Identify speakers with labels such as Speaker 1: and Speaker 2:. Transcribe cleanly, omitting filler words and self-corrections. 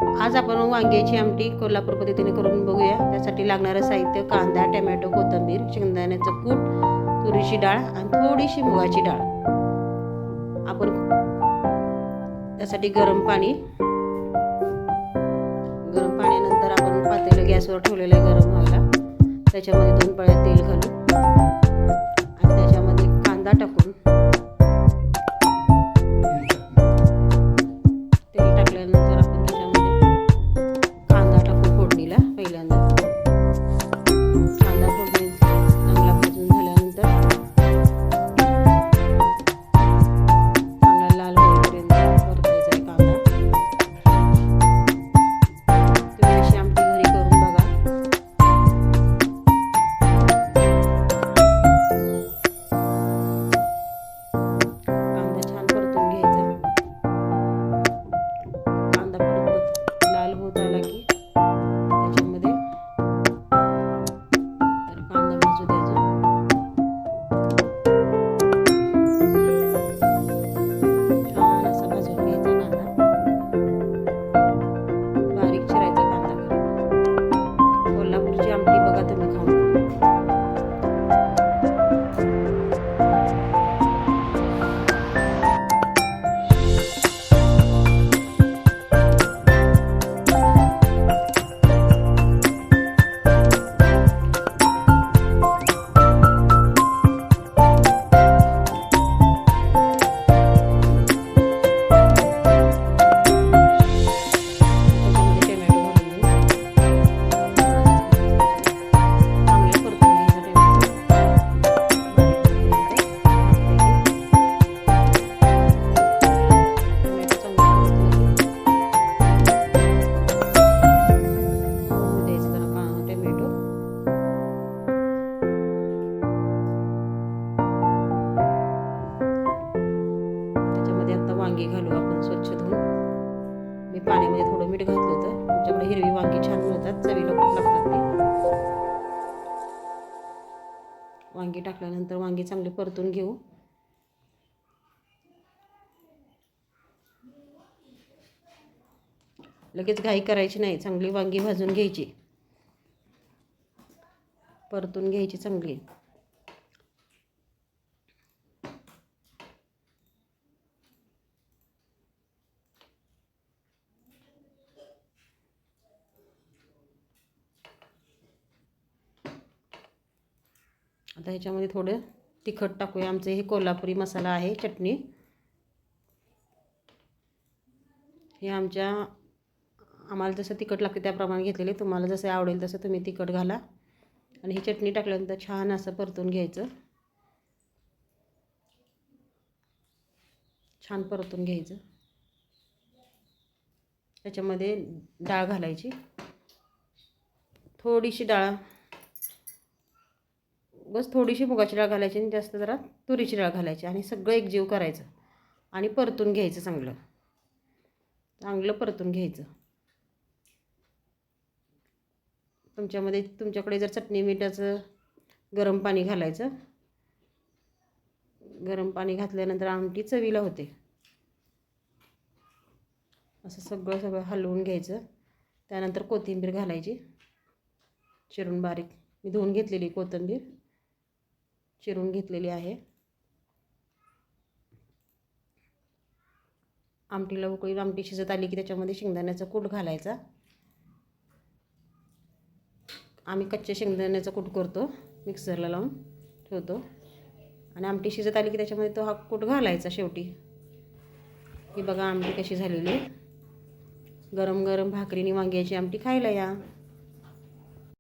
Speaker 1: आज आपण वांग्याची आमटी कोल्हापूर पद्धतीने करून बघूया। त्यासाठी लागणारं साहित्य कांदा, टोमॅटो, कोथिंबीर, शेंगदाण्याचं कूट, तुरीची डाळ आणि थोडीशी मुगाची डाळ। आपण त्यासाठी गरम पाण्यानंतर आपण पातेलं गॅसवर ठेवलेलं आहे गरम व्हायला। त्याच्यामध्ये 2 पळ्या तेल घालून आणि त्याच्यामध्ये कांदा टाकून तेल टाकल्यानंतर आपण त्याच्यामध्ये कांदा टाकू फोडणीला। पहिल्यांदा कांदा फोडणी चांगला भाजून झाल्यानंतर चांगला लाल होईपर्यंत परतायचा आहे कांदा। तुम्ही अशी आमटी घरी करून बघा। कांदा छान परतून घ्यायचा। कांदा परत लाल होत आला की त्याच्यामध्ये कांदा भाजू द्यायचा। छान असा भाजून घ्यायचा कांदा। बारीक चिरायचा कांदा। कोल्हापूरची आमटी बघा तुम्ही खाऊन। वांगी घालू आपण स्वच्छ धुवून। मी पाण्यामध्ये थोडं मीठ घातलं होतं। आमच्याकडे हिरवी वांगी छान मिळतात, चवीला खूप लागतात ते। वांगी टाकल्यानंतर वांगी चांगली परतून घेऊ। लगेच घाई करायची नाही, चांगली वांगी भाजून घ्यायची, परतून घ्यायची चांगली। आता ह्याच्यामध्ये थोडं तिखट टाकूया। आमचं हे कोल्हापुरी मसाला आहे, चटणी। हे आम्हाला जसं तिखट लागते त्याप्रमाणे घेतलेले। तुम्हाला जसं आवडेल तसं तुम्ही तिखट घाला। आणि ही चटणी टाकल्यानंतर छान असं परतून घ्यायचं, छान परतून घ्यायचं। त्याच्यामध्ये डाळ घालायची, थोडीशी डाळ, बस थोडीशी मुगाची डाळ घालायची आणि जास्त जरा तुरीची डाळ घालायची आणि सगळं एकजीव करायचं आणि परतून घ्यायचं। चांगलं परतून घ्यायचं। तुमच्याकडे जर चटणी मीठाचं गरम पाणी घालायचं। गरम पाणी घातल्यानंतर आमटी चवीला होते। असं सगळं हलवून घ्यायचं। त्यानंतर कोथिंबीर घालायची चिरून बारीक। मी धुवून घेतलेली कोथिंबीर चिरून घेतलेली आहे। आमटीला उकळी, आमटी शिजत आली की त्याच्यामध्ये शेंगदाण्याचा कूट घालायचा। आम्ही कच्चे शेंगदाण्याचा कूट करतो, मिक्सरला लावून ठेवतो आणि आमटी शिजत आली की त्याच्यामध्ये तो हा कूट घालायचा शेवटी। ही बघा आमटी कशी झालेली। गरम गरम भाकरीने वांग्याची आमटी खायला या।